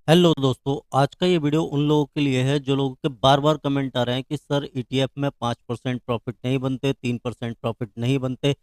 Hello दोस्तों, आज का ये वीडियो उन लोगों के लिए है जो लोगों के बार बार कमेंट आ रहे हैं कि सर ईटीएफ में 5% प्रॉफिट नहीं बनते, 3% प्रॉफिट नहीं बनते।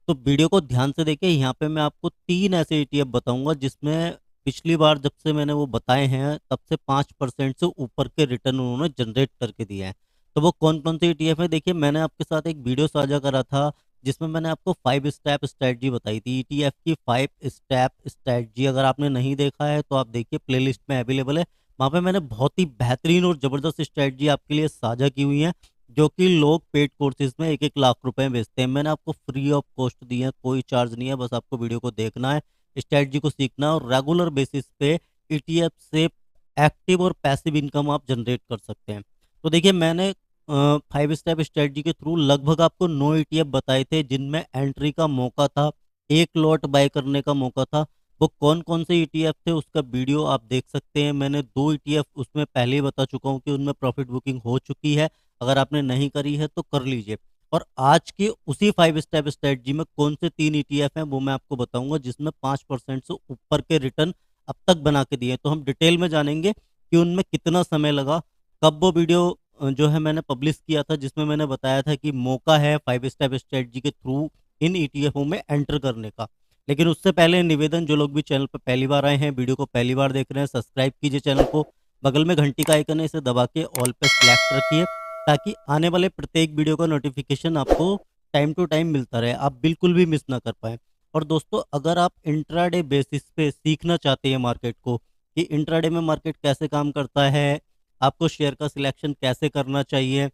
तो वीडियो को ध्यान से देखिए। यहाँ पे मैं आपको तीन ऐसे ईटीएफ बताऊंगा जिसमें पिछली बार जब से मैंने वो बताए हैं तब से 5% से ऊपर के रिटर्न उन्होंने जनरेट करके दिए हैं। तो वो कौन कौन से ईटीएफ है, देखिए मैंने आपके साथ एक वीडियो साझा करा था जिसमें मैंने आपको 5 स्टेप स्ट्रेटजी बताई थी। ईटीएफ की 5 स्टेप स्ट्रेटजी अगर आपने नहीं देखा है तो आप देखिए, प्लेलिस्ट में अवेलेबल है। वहाँ पे मैंने बहुत ही बेहतरीन और ज़बरदस्त स्ट्रेटजी आपके लिए साझा की हुई है, जो कि लोग पेड कोर्सेज में 1-1 लाख रुपए बेचते हैं। मैंने आपको फ्री ऑफ कॉस्ट दी है, कोई चार्ज नहीं है, बस आपको वीडियो को देखना है, स्ट्रेटजी को सीखना है और रेगुलर बेसिस पे ईटीएफ से एक्टिव और पैसिव इनकम आप जनरेट कर सकते हैं। तो देखिए, मैंने 5 स्टेप स्ट्रेटजी के थ्रू लगभग आपको 9 ईटीएफ बताए थे जिनमें एंट्री का मौका था, एक लॉट बाय करने का मौका था। वो कौन कौन से ईटीएफ थे उसका वीडियो आप देख सकते हैं। मैंने 2 ईटीएफ उसमें पहले ही बता चुका हूँ कि उनमें प्रॉफिट बुकिंग हो चुकी है। अगर आपने नहीं करी है तो कर लीजिए। और आज के उसी 5 स्टेप स्ट्रेटजी में कौन से 3 ईटीएफ हैं वो मैं आपको बताऊंगा जिसमें 5% से ऊपर के रिटर्न अब तक बना के दिए हैं। तो हम डिटेल में जानेंगे कि उनमें कितना समय लगा, कब वो वीडियो जो है मैंने पब्लिश किया था, जिसमें मैंने बताया था कि मौका है 5 स्टेप स्ट्रेटजी के थ्रू इन ईटीएफओ में एंटर करने का। लेकिन उससे पहले निवेदन, जो लोग भी चैनल पर पहली बार आए हैं, वीडियो को पहली बार देख रहे हैं, सब्सक्राइब कीजिए चैनल को। बगल में घंटी का आइकन है, इसे दबा के ऑल पे सिलेक्ट रखिए ताकि आने वाले प्रत्येक वीडियो का नोटिफिकेशन आपको टाइम टू टाइम मिलता रहे, आप बिल्कुल भी मिस ना कर पाए। और दोस्तों, अगर आप इंट्राडे बेसिस पे सीखना चाहते हैं मार्केट को, कि इंट्राडे में मार्केट कैसे काम करता है, आपको शेयर का सिलेक्शन कैसे करना चाहिए,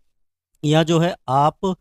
या जो है आप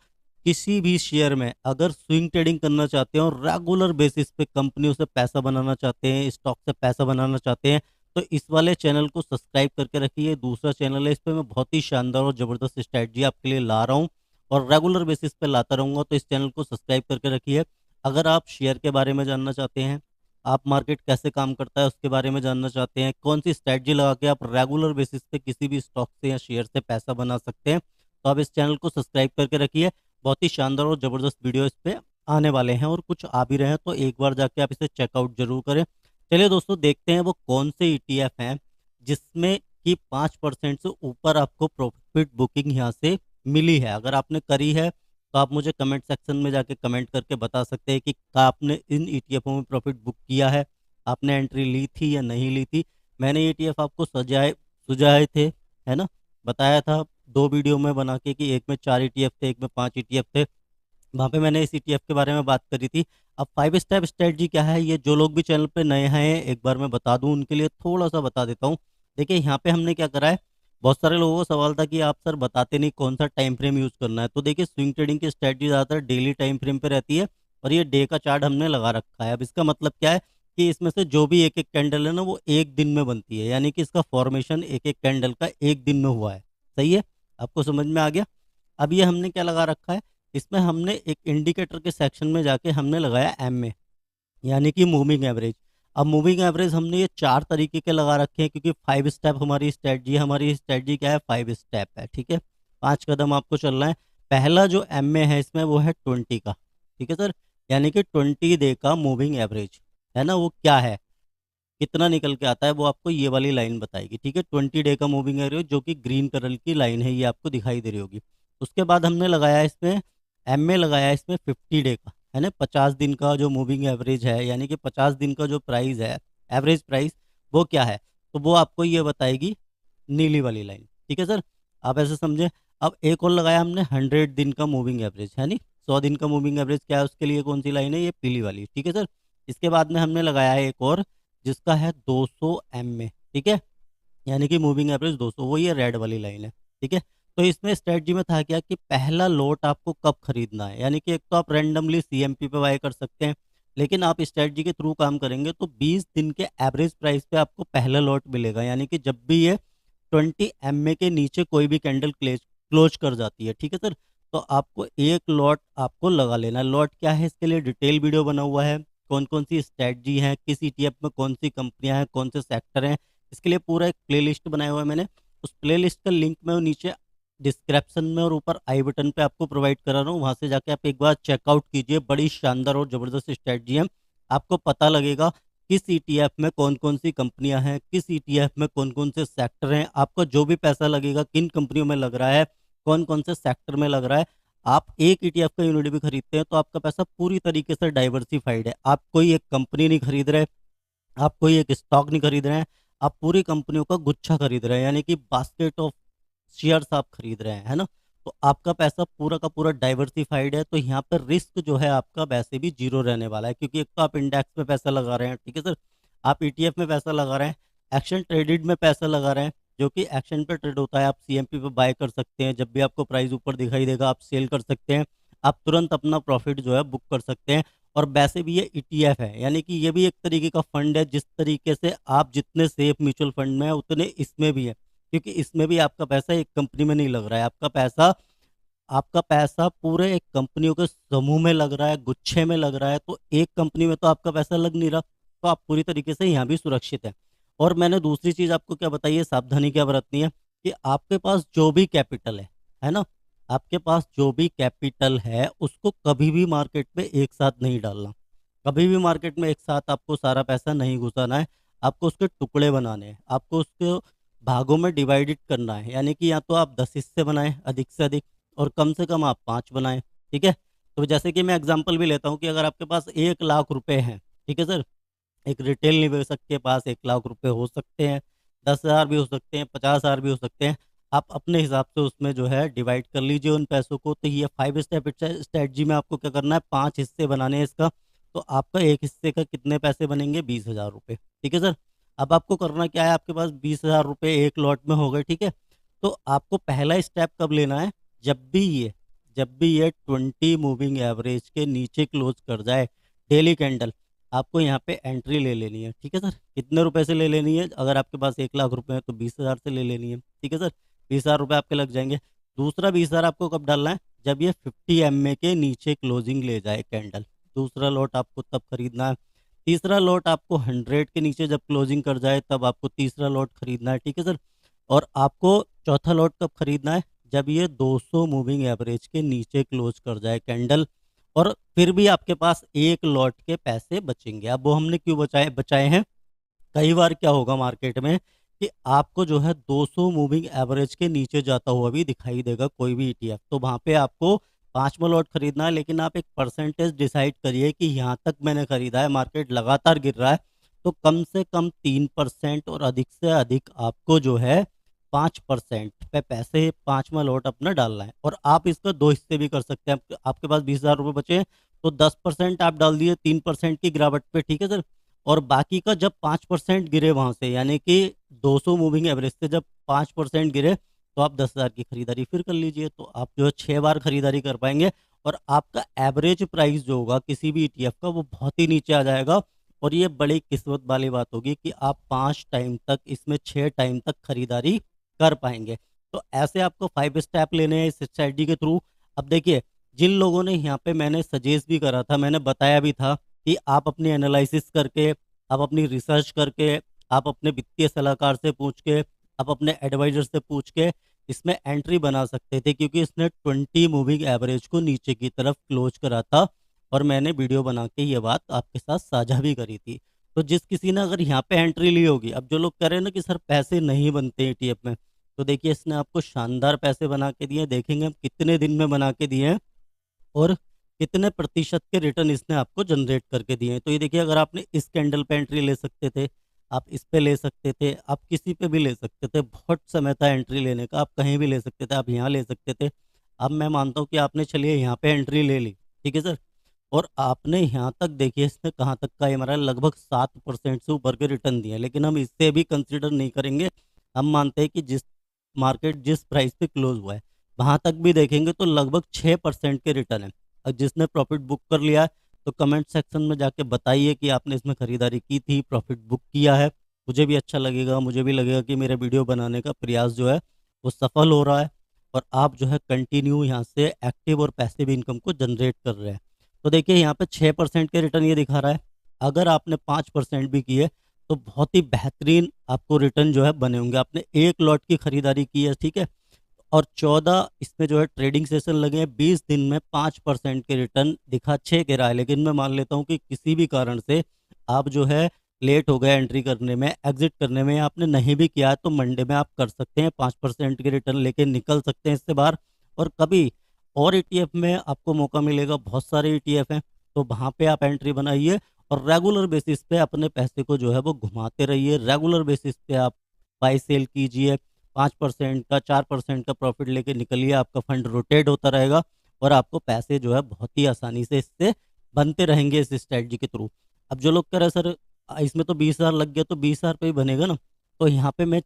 किसी भी शेयर में अगर स्विंग ट्रेडिंग करना चाहते हैं और रेगुलर बेसिस पे कंपनियों से पैसा बनाना चाहते हैं, स्टॉक से पैसा बनाना चाहते हैं, तो इस वाले चैनल को सब्सक्राइब करके रखिए। दूसरा चैनल है, इस पे मैं बहुत ही शानदार और ज़बरदस्त स्ट्रैटेजी आपके लिए ला रहा हूँ और रेगुलर बेसिस पे लाता रहूँगा, तो इस चैनल को सब्सक्राइब करके रखिए। अगर आप शेयर के बारे में जानना चाहते हैं, आप मार्केट कैसे काम करता है उसके बारे में जानना चाहते हैं, कौन सी स्ट्रैटेजी लगा के आप रेगुलर बेसिस पे किसी भी स्टॉक से या शेयर से पैसा बना सकते हैं, तो आप इस चैनल को सब्सक्राइब करके रखिए। बहुत ही शानदार और ज़बरदस्त वीडियो इस पे आने वाले हैं और कुछ आ भी रहे हैं, तो एक बार जाके आप इसे चेकआउट जरूर करें। चलिए दोस्तों, देखते हैं वो कौन से ईटीएफ हैं जिसमें कि 5% से ऊपर आपको प्रॉफिट बुकिंग यहाँ से मिली है। अगर आपने करी है तो आप मुझे कमेंट सेक्शन में जाके कमेंट करके बता सकते हैं कि क्या आपने इन ईटीएफओ में प्रॉफिट बुक किया है, आपने एंट्री ली थी या नहीं ली थी। मैंने ईटीएफ आपको सजाए सुझाए थे, है ना, बताया था 2 वीडियो में बना के कि एक में 4 ईटीएफ थे, एक में 5 ईटीएफ थे। वहाँ पे मैंने इस ईटीएफ के बारे में बात करी थी। अब 5 स्टेप स्ट्रेटजी क्या है, ये जो लोग भी चैनल पे नए हैं एक बार मैं बता दूं उनके लिए थोड़ा सा बता देता हूँ। देखिए, यहाँ पे हमने क्या करा है, बहुत सारे लोगों को सवाल था कि आप सर बताते नहीं कौन सा टाइम फ्रेम यूज़ करना है। तो देखिए, स्विंग ट्रेडिंग की स्ट्रेटजी ज़्यादातर डेली टाइम फ्रेम पे रहती है और ये डे का चार्ट हमने लगा रखा है। अब इसका मतलब क्या है कि इसमें से जो भी एक एक कैंडल है ना, वो एक दिन में बनती है, यानी कि इसका फॉर्मेशन एक एक कैंडल का एक दिन में हुआ है। सही है, आपको समझ में आ गया। अब ये हमने क्या लगा रखा है, इसमें हमने एक इंडिकेटर के सेक्शन में जाके हमने लगाया एम ए, यानी कि मूविंग एवरेज। अब मूविंग एवरेज हमने ये 4 तरीके के लगा रखे हैं क्योंकि 5 स्टेप हमारी स्ट्रेटजी है। हमारी स्ट्रेटजी क्या है, 5 स्टेप है, ठीक है, 5 कदम आपको चलना है। पहला जो एम ए है इसमें वो है 20 का, ठीक है सर, यानी कि 20 डे का मूविंग एवरेज है ना, वो क्या है, कितना निकल के आता है, वो आपको ये वाली लाइन बताएगी। ठीक है, 20 डे का मूविंग एवरेज जो कि ग्रीन कलर की लाइन है, ये आपको दिखाई दे रही होगी। उसके बाद हमने लगाया इसमें एम ए, लगाया इसमें 50 डे का, है ना, 50 दिन का जो मूविंग एवरेज है, यानी कि 50 दिन का जो प्राइस है, एवरेज प्राइस, वो क्या है, तो वो आपको ये बताएगी नीली वाली लाइन। ठीक है सर, आप ऐसे समझे। अब एक और लगाया हमने 100 दिन का मूविंग एवरेज, है नी, 100 दिन का मूविंग एवरेज क्या है, उसके लिए कौन सी लाइन है, ये पीली वाली। ठीक है सर, इसके बाद में हमने लगाया है एक और जिसका है 200 एम में, ठीक है, यानी कि मूविंग एवरेज 200, वो ये रेड वाली लाइन है। ठीक है, तो इसमें स्ट्रेटजी में था क्या कि पहला लॉट आपको कब खरीदना है, यानी कि एक तो आप रैंडमली सीएमपी पे बाय कर सकते हैं, लेकिन आप स्ट्रेटजी के थ्रू काम करेंगे तो 20 दिन के एवरेज प्राइस पे आपको पहला लॉट मिलेगा, यानी कि जब भी ये 20 एम ए के नीचे कोई भी कैंडल क्लोज कर जाती है, ठीक है सर, तो आपको एक लॉट आपको लगा लेना है। लॉट क्या है, इसके लिए डिटेल वीडियो बना हुआ है, कौन कौन सी स्ट्रेटजी है, किस ईटीएफ में कौन सी कंपनियां हैं, कौन से सेक्टर हैं, इसके लिए पूरा एक प्लेलिस्ट बनाया हुआ है मैंने। उस प्लेलिस्ट का लिंक मैं नीचे डिस्क्रिप्शन में और ऊपर आई बटन पे आपको प्रोवाइड करा रहा हूँ, वहां से जाके आप एक बार चेकआउट कीजिए। बड़ी शानदार और ज़बरदस्त स्ट्रेटजी है, आपको पता लगेगा किस ईटीएफ में कौन कौन सी कंपनियां हैं, किस ईटीएफ में कौन कौन से सेक्टर हैं, आपका जो भी पैसा लगेगा किन कंपनियों में लग रहा है, कौन कौन से सेक्टर में लग रहा है। आप एक ईटीएफ का यूनिट भी खरीदते हैं तो आपका पैसा पूरी तरीके से डाइवर्सिफाइड है। आप कोई एक कंपनी नहीं खरीद रहे, आप कोई एक स्टॉक नहीं खरीद रहे हैं, आप पूरी कंपनियों का गुच्छा खरीद रहे हैं, यानी कि बास्केट ऑफ शेयर्स आप खरीद रहे हैं, है ना। तो आपका पैसा पूरा का पूरा डाइवर्सिफाइड है, तो यहाँ पर रिस्क जो है आपका वैसे भी जीरो रहने वाला है, क्योंकि एक तो आप इंडेक्स में पैसा लगा रहे हैं, ठीक है सर, आप ईटीएफ में पैसा लगा रहे हैं, एक्शन ट्रेडेड में पैसा लगा रहे हैं, जो कि एक्शन पे ट्रेड होता है। आप सीएमपी पे बाय कर सकते हैं, जब भी आपको प्राइस ऊपर दिखाई देगा आप सेल कर सकते हैं, आप तुरंत अपना प्रॉफिट जो है बुक कर सकते हैं। और वैसे भी ये ईटीएफ है, यानी कि ये भी एक तरीके का फंड है। जिस तरीके से आप जितने सेफ म्यूचुअल फंड में है उतने इसमें भी है, क्योंकि इसमें भी आपका पैसा एक कंपनी में नहीं लग रहा है, आपका पैसा पूरे एक कंपनियों के समूह में लग रहा है, गुच्छे में लग रहा है। तो एक कंपनी में तो आपका पैसा लग नहीं रहा, तो आप पूरी तरीके से यहाँ भी सुरक्षित है। और मैंने दूसरी चीज़ आपको क्या बताई है, सावधानी क्या बरतनी है, कि आपके पास जो भी कैपिटल है ना, आपके पास जो भी कैपिटल है उसको कभी भी मार्केट में एक साथ नहीं डालना। कभी भी मार्केट में एक साथ आपको सारा पैसा नहीं घुसाना है, आपको उसके टुकड़े बनाने हैं, आपको उसके भागों में डिवाइडेड करना है। यानी कि या तो आप 10 हिस्से बनाएं अधिक से अधिक, और कम से कम आप 5 बनाएं, ठीक है। तो जैसे कि मैं एग्जांपल भी लेता हूं कि अगर आपके पास 1 लाख रुपए हैं, ठीक है सर, एक रिटेल निवेशक के पास 1 लाख रुपए हो सकते हैं, 10,000 भी हो सकते हैं, 50,000 भी हो सकते हैं। आप अपने हिसाब से उसमें जो है डिवाइड कर लीजिए उन पैसों को। तो ये 5 स्टेप स्ट्रेटजी में आपको क्या करना है, 5 हिस्से बनाने हैं इसका। तो आपका एक हिस्से का कितने पैसे बनेंगे, 20,000 रुपये, ठीक है सर। अब आपको करना क्या है, आपके पास 20,000 रुपये एक लॉट में हो गए, ठीक है। तो आपको पहला स्टेप कब लेना है, जब भी ये जब भी ये 20 मूविंग एवरेज के नीचे क्लोज कर जाए डेली कैंडल, आपको यहाँ पे एंट्री ले लेनी है, ठीक है सर। कितने रुपए से ले लेनी है, अगर आपके पास 1 लाख रुपए है तो 20,000 से ले लेनी है, ठीक है सर। 20,000 रुपये आपके लग जाएंगे। दूसरा 20,000 आपको कब डालना है, जब ये 50 MA के नीचे क्लोजिंग ले जाए कैंडल, दूसरा लॉट आपको तब खरीदना है। तीसरा लॉट आपको 100 के नीचे जब क्लोजिंग कर जाए तब आपको तीसरा लॉट खरीदना है, ठीक है सर। और आपको चौथा लॉट कब खरीदना है, जब ये 200 मूविंग एवरेज के नीचे क्लोज कर जाए कैंडल, और फिर भी आपके पास एक लॉट के पैसे बचेंगे। अब वो हमने क्यों बचाए बचाए हैं, कई बार क्या होगा मार्केट में कि आपको जो है 200 मूविंग एवरेज के नीचे जाता हुआ भी दिखाई देगा कोई भी ईटीएफ, तो वहां पे आपको 5वां लॉट खरीदना है। लेकिन आप एक परसेंटेज डिसाइड करिए कि यहाँ तक मैंने खरीदा है, मार्केट लगातार गिर रहा है, तो कम से कम 3% और अधिक से अधिक आपको जो है 5% पे पैसे 5वां लॉट अपना डालना है। और आप इसका 2 हिस्से भी कर सकते हैं। आपके पास 20,000 रुपये बचे हैं, तो 10% आप डाल दिए 3% की गिरावट पे, ठीक है सर। और बाकी का जब 5% गिरे वहां से, यानी कि 200 मूविंग एवरेज से जब 5% गिरे, तो आप 10,000 की खरीदारी फिर कर लीजिए, तो आप जो है 6 बार खरीदारी कर पाएंगे। और आपका एवरेज प्राइस जो होगा किसी भी ईटीएफ का वो बहुत ही नीचे आ जाएगा। और ये बड़ी किस्मत वाली बात होगी कि आप 5 टाइम तक, इसमें 6 टाइम तक खरीदारी कर पाएंगे। तो ऐसे आपको 5 स्टेप लेने हैं इस स्ट्रैटेजी के थ्रू। अब देखिए, जिन लोगों ने यहाँ पे मैंने सजेस्ट भी करा था, मैंने बताया भी था कि आप अपनी एनालिसिस करके, आप अपनी रिसर्च करके, आप अपने वित्तीय सलाहकार से पूछ के, आप अपने एडवाइजर से पूछ के इसमें एंट्री बना सकते थे, क्योंकि इसने 20 मूविंग एवरेज को नीचे की तरफ क्लोज करा था। और मैंने वीडियो बना के ये बात आपके साथ साझा भी करी थी। तो जिस किसी ने अगर यहाँ पे एंट्री ली होगी, अब जो लोग कह रहे हैं ना कि सर पैसे नहीं बनते ईटीएफ में, तो देखिए इसने आपको शानदार पैसे बना के दिए, देखेंगे हम कितने दिन में बना के दिए हैं और कितने प्रतिशत के रिटर्न इसने आपको जनरेट करके दिए हैं। तो ये देखिए, अगर आपने इस कैंडल पे एंट्री ले सकते थे, आप इस पे ले सकते थे, आप किसी पे भी ले सकते थे, बहुत समय था एंट्री लेने का, आप कहीं भी ले सकते थे, आप यहाँ ले सकते थे। अब मैं मानता हूँ कि आपने चलिए यहाँ पे एंट्री ले ली, ठीक है सर, और आपने यहाँ तक देखिए इसने कहाँ तक का, ये हमारा लगभग 7% से ऊपर के रिटर्न दिए हैं। लेकिन हम इससे भी कंसिडर नहीं करेंगे, हम मानते हैं कि जिस मार्केट जिस प्राइस पे क्लोज हुआ है वहां तक भी देखेंगे तो लगभग 6% के रिटर्न है। और जिसने प्रॉफिट बुक कर लिया है, तो कमेंट सेक्शन में जाके बताइए कि आपने इसमें खरीदारी की थी, प्रॉफिट बुक किया है। मुझे भी अच्छा लगेगा, मुझे भी लगेगा कि मेरा वीडियो बनाने का प्रयास जो है वो सफल हो रहा है, और आप जो है कंटिन्यू यहाँ से एक्टिव और पैसिव इनकम को जनरेट कर रहे हैं। तो देखिए यहाँ पे 6% के रिटर्न ये दिखा रहा है। अगर आपने 5% भी किए तो बहुत ही बेहतरीन आपको रिटर्न जो है बने होंगे। आपने एक लॉट की खरीदारी की है, ठीक है, और 14 इसमें जो है ट्रेडिंग सेशन लगे हैं, 20 दिन में 5% के रिटर्न दिखा, 6 के रहा है। लेकिन मैं मान लेता हूँ कि किसी भी कारण से आप जो है लेट हो गया एंट्री करने में, एग्जिट करने में, या आपने नहीं भी किया है तो मंडे में आप कर सकते हैं, 5% के रिटर्न लेके निकल सकते हैं इससे बाहर। और कभी और ईटीएफ में आपको मौका मिलेगा, बहुत सारे ईटीएफ हैं, तो वहाँ पे आप एंट्री बनाइए और रेगुलर बेसिस पे अपने पैसे को जो है वो घुमाते रहिए। रेगुलर बेसिस पे आप बाई सेल कीजिए, 5% का 4% का प्रॉफिट लेके निकलिए, आपका फंड रोटेट होता रहेगा और आपको पैसे जो है बहुत ही आसानी से इससे बनते रहेंगे इस स्ट्रैटेजी के थ्रू। अब जो लोग कह रहे हैं सर इसमें तो 20,000 लग गया तो 20,000 पे ही बनेगा ना, तो यहाँ पे मैं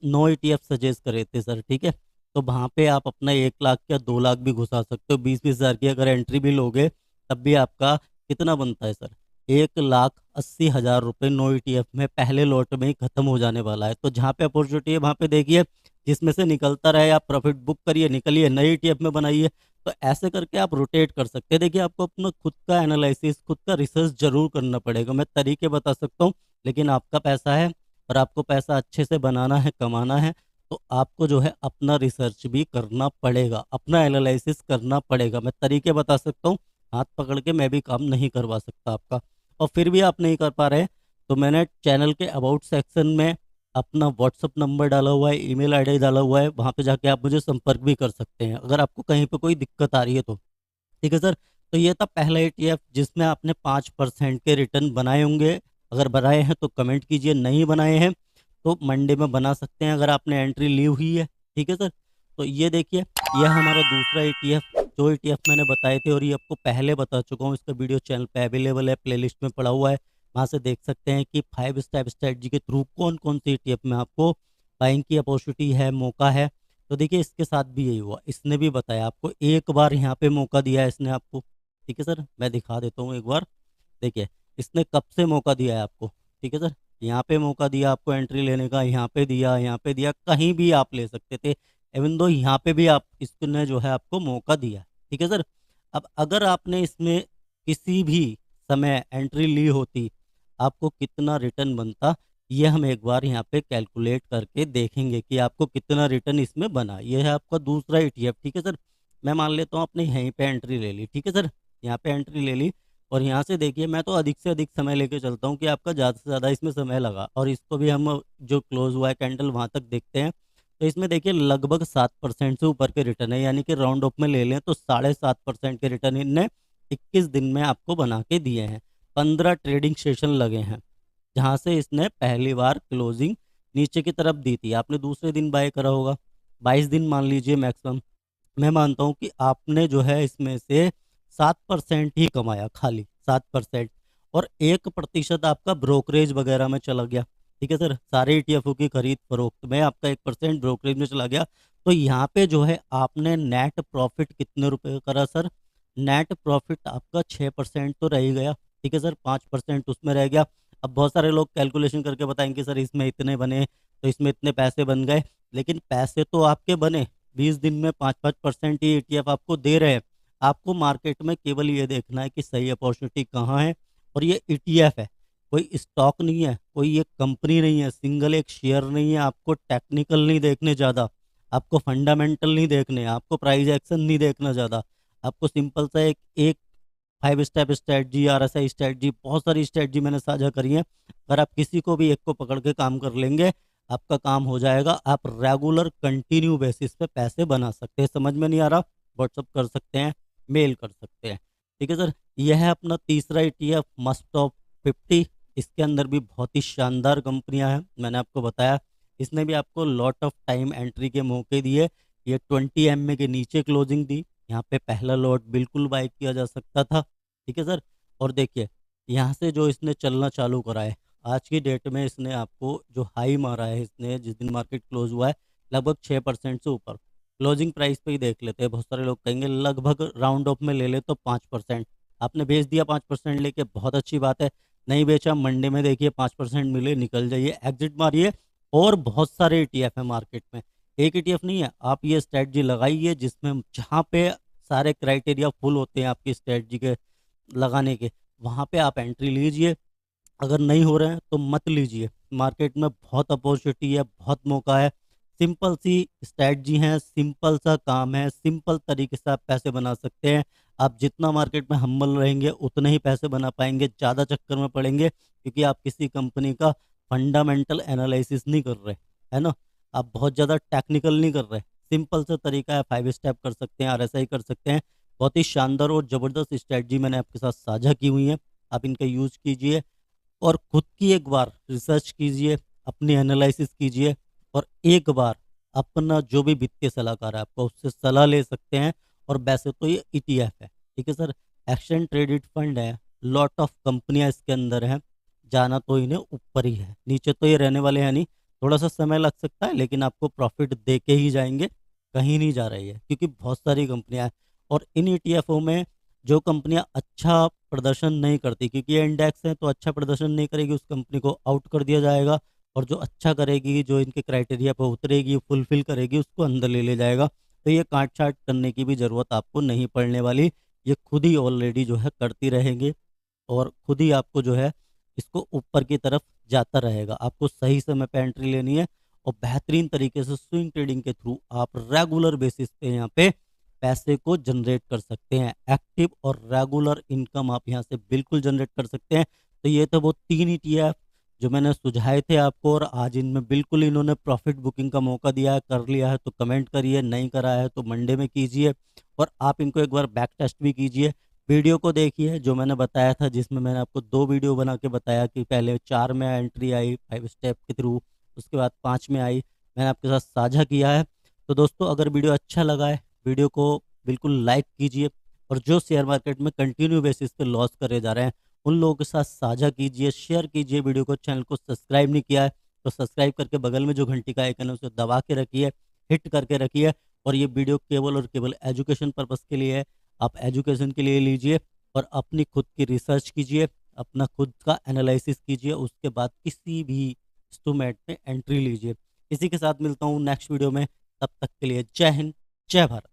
9 ETF सजेस्ट करे थे सर, ठीक है। तो वहाँ पे आप अपना 1 लाख या 2 लाख भी घुसा सकते हो, 20-20 हज़ार की अगर एंट्री भी लोगे तब भी आपका कितना बनता है सर, 1,80,000 रुपये 9 ETF में पहले लॉट में ही खत्म हो जाने वाला है। तो जहाँ पे अपॉर्चुनिटी है वहाँ पे देखिए, जिसमें से निकलता रहे आप प्रॉफिट बुक करिए, निकलिए, नई ETF में बनाइए। तो ऐसे करके आप रोटेट कर सकते हैं। देखिए आपको अपना खुद का एनालिसिस, खुद का रिसर्च जरूर करना पड़ेगा। मैं तरीके बता सकता हूँ, लेकिन आपका पैसा है और आपको पैसा अच्छे से बनाना है, कमाना है, तो आपको जो है अपना रिसर्च भी करना पड़ेगा, अपना एनालिसिस करना पड़ेगा। मैं तरीके बता सकता हूँ, हाथ पकड़ के मैं भी काम नहीं करवा सकता आपका। और फिर भी आप नहीं कर पा रहे, तो मैंने चैनल के अबाउट सेक्शन में अपना व्हाट्सअप नंबर डाला हुआ है, ईमेल आईडी डाला हुआ है, वहाँ पे जाके आप मुझे संपर्क भी कर सकते हैं अगर आपको कहीं पे कोई दिक्कत आ रही है तो। ठीक है सर। तो ये था पहला ETF जिसमें आपने 5% के रिटर्न बनाए होंगे। अगर बनाए हैं तो कमेंट कीजिए, नहीं बनाए हैं तो मंडे में बना सकते हैं अगर आपने एंट्री ली हुई है। ठीक है सर। तो ये देखिए, यह हमारा दूसरा ETF, जो ETF मैंने बताए थे और ये आपको पहले बता चुका हूँ, इसका वीडियो चैनल पे अवेलेबल है, प्लेलिस्ट में पड़ा हुआ है, वहाँ से देख सकते हैं कि 5 स्टेप स्ट्रेटजी के थ्रू कौन कौन से ETF में आपको बाइंग की अपॉर्चुनिटी है, मौका है। तो देखिए इसके साथ भी यही हुआ, इसने भी बताया आपको, एक बार यहाँ पे मौका दिया है इसने आपको। ठीक है सर, मैं दिखा देता हूँ एक बार। देखिए इसने कब से मौका दिया है आपको। ठीक है सर, यहाँ पे मौका दिया आपको एंट्री लेने का, यहाँ पे दिया, यहाँ पे दिया, कहीं भी आप ले सकते थे। इवन दो यहाँ पे भी आप, इसने जो है आपको मौका दिया। ठीक है सर। अब अगर आपने इसमें किसी भी समय एंट्री ली होती, आपको कितना रिटर्न बनता, ये हम एक बार यहाँ पे कैलकुलेट करके देखेंगे कि आपको कितना रिटर्न इसमें बना। ये है आपका दूसरा ETF। ठीक है सर। मैं मान लेता हूँ आपने यहीं पे एंट्री ले ली। ठीक है सर, यहाँ पे एंट्री ले ली और यहाँ से देखिए, मैं तो अधिक से अधिक समय लेके चलता हूँ कि आपका ज़्यादा से ज़्यादा इसमें समय लगा, और इसको भी हम जो क्लोज हुआ है कैंडल वहाँ तक देखते हैं। तो इसमें देखिए लगभग 7% से ऊपर के रिटर्न है, यानी कि राउंड ऑफ में ले लें तो 7.5% के रिटर्न इनने 21 दिन में आपको बना के दिए हैं। 15 ट्रेडिंग सेशन लगे हैं जहां से इसने पहली बार क्लोजिंग नीचे की तरफ दी थी। आपने दूसरे दिन बाय करा होगा, 22 दिन मान लीजिए मैक्सिमम। मैं मानता हूं कि आपने जो है इसमें से 7% ही कमाया, खाली 7%। और 1% आपका ब्रोकरेज वगैरह में चला गया। ठीक है सर, सारे ETF की खरीद फरोख्त में आपका 1% ब्रोकरेज में चला गया। तो यहाँ पे जो है आपने नेट प्रॉफिट कितने रुपए करा सर, नेट प्रॉफिट आपका 6% तो रह ही गया। ठीक है सर, 5% उसमें रह गया। अब बहुत सारे लोग कैलकुलेशन करके बताएंगे सर इसमें इतने बने तो इसमें इतने पैसे बन गए, लेकिन पैसे तो आपके बने, 20 दिन में 5-5% ही ETF आपको दे रहे हैं। आपको मार्केट में केवल ये देखना है कि सही अपॉर्चुनिटी कहाँ है। और ये ETF है, कोई स्टॉक नहीं है, कोई ये कंपनी नहीं है, सिंगल एक शेयर नहीं है। आपको टेक्निकल नहीं देखने ज़्यादा, आपको फंडामेंटल नहीं देखने, आपको प्राइस एक्शन नहीं देखना ज़्यादा। आपको सिंपल सा एक एक 5 स्टेप स्ट्रैटेजी, RSI स्ट्रैटेजी, बहुत सारी स्ट्रैटेजी मैंने साझा करी है। अगर आप किसी को भी एक को पकड़ के काम कर लेंगे, आपका काम हो जाएगा। आप रेगुलर कंटिन्यू बेसिस पे पैसे बना सकते हैं। समझ में नहीं आ रहा, व्हाट्सअप कर सकते हैं, मेल कर सकते हैं। ठीक है सर। यह है अपना तीसरा ETF मस्ट ऑफ 50। इसके अंदर भी बहुत ही शानदार कंपनियां हैं, मैंने आपको बताया। इसने भी आपको लॉट ऑफ टाइम एंट्री के मौके दिए। ये 20 MA के नीचे क्लोजिंग दी, यहाँ पे पहला लॉट बिल्कुल बाय किया जा सकता था। ठीक है सर। और देखिए यहाँ से जो इसने चलना चालू करा है, आज की डेट में इसने आपको जो हाई मारा है, इसने जिस दिन मार्केट क्लोज हुआ है, लगभग 6% से ऊपर। क्लोजिंग प्राइस पे ही देख लेते हैं, बहुत सारे लोग कहेंगे लगभग राउंड ऑफ में ले ले तो 5%। आपने बेच दिया 5% लेके, बहुत अच्छी बात है। नहीं बेचा, मंडे में देखिए 5% मिले, निकल जाइए, एग्जिट मारिए। और बहुत सारे ETF है मार्केट में, एक ETF नहीं है। आप ये स्ट्रैटेजी लगाइए जिसमें जहाँ पे सारे क्राइटेरिया फुल होते हैं आपकी स्ट्रैटेजी के लगाने के, वहाँ पे आप एंट्री लीजिए। अगर नहीं हो रहे हैं तो मत लीजिए। मार्केट में बहुत अपॉर्चुनिटी है, बहुत मौका है। सिंपल सी स्ट्रैटेजी है, सिंपल सा काम है, सिंपल तरीके से आप पैसे बना सकते हैं। आप जितना मार्केट में हम्बल रहेंगे उतने ही पैसे बना पाएंगे, ज़्यादा चक्कर में पड़ेंगे क्योंकि आप किसी कंपनी का फंडामेंटल एनालिसिस नहीं कर रहे, है ना। आप बहुत ज़्यादा टेक्निकल नहीं कर रहे, सिंपल सा तरीका है, 5 स्टेप कर सकते हैं, RSI कर सकते हैं। बहुत ही शानदार और ज़बरदस्त स्ट्रैटेजी मैंने आपके साथ साझा की हुई है, आप इनका यूज़ कीजिए और खुद की एक बार रिसर्च कीजिए, अपनी एनालिसिस कीजिए और एक बार अपना जो भी वित्तीय सलाहकार है आपको उससे सलाह ले सकते हैं। और वैसे तो ये ETF है, ठीक है सर, एक्सचेंज ट्रेडेड फंड है, लॉट ऑफ कंपनियां इसके अंदर हैं, जाना तो इन्हें ऊपर ही है, नीचे तो ये रहने वाले हैं नहीं। थोड़ा सा समय लग सकता है लेकिन आपको प्रॉफिट दे के ही जाएंगे, कहीं नहीं जा रही है क्योंकि बहुत सारी कंपनियां हैं। और इन ETF में जो कंपनियां अच्छा प्रदर्शन नहीं करती, क्योंकि ये इंडेक्स है तो अच्छा प्रदर्शन नहीं करेगी उस कंपनी को आउट कर दिया जाएगा, और जो अच्छा करेगी, जो इनके क्राइटेरिया पर उतरेगी, फुलफिल करेगी, उसको अंदर ले ले जाएगा। तो ये काट छाट करने की भी ज़रूरत आपको नहीं पड़ने वाली, ये खुद ही ऑलरेडी जो है करती रहेंगे और खुद ही आपको जो है इसको ऊपर की तरफ जाता रहेगा। आपको सही समय पे एंट्री लेनी है और बेहतरीन तरीके से स्विंग ट्रेडिंग के थ्रू आप रेगुलर बेसिस पे यहाँ पे पैसे को जनरेट कर सकते हैं। एक्टिव और रेगुलर इनकम आप यहाँ से बिल्कुल जनरेट कर सकते हैं। तो ये तो वो 3 ETF जो मैंने सुझाए थे आपको, और आज इनमें बिल्कुल इन्होंने प्रॉफिट बुकिंग का मौका दिया है। कर लिया है तो कमेंट करिए, नहीं करा है तो मंडे में कीजिए, और आप इनको एक बार बैक टेस्ट भी कीजिए। वीडियो को देखिए जो मैंने बताया था, जिसमें मैंने आपको 2 वीडियो बना के बताया कि पहले 4 में एंट्री आई 5 स्टेप के थ्रू, उसके बाद 5 में आई, मैंने आपके साथ साझा किया है। तो दोस्तों अगर वीडियो अच्छा लगा है, वीडियो को बिल्कुल लाइक कीजिए, और जो शेयर मार्केट में कंटिन्यू बेसिस पे लॉस करे जा रहे हैं उन लोगों के साथ साझा कीजिए, शेयर कीजिए वीडियो को। चैनल को सब्सक्राइब नहीं किया है तो सब्सक्राइब करके बगल में जो घंटी का आइकन है उसे दबा के रखिए, हिट करके रखिए। और ये वीडियो केवल और केवल एजुकेशन पर्पज़ के लिए है, आप एजुकेशन के लिए लीजिए और अपनी खुद की रिसर्च कीजिए, अपना खुद का एनालिसिस कीजिए, उसके बाद किसी भी इंस्ट्रूमेंट में एंट्री लीजिए। इसी के साथ मिलता हूँ नेक्स्ट वीडियो में, तब तक के लिए जय हिंद, जय भारत।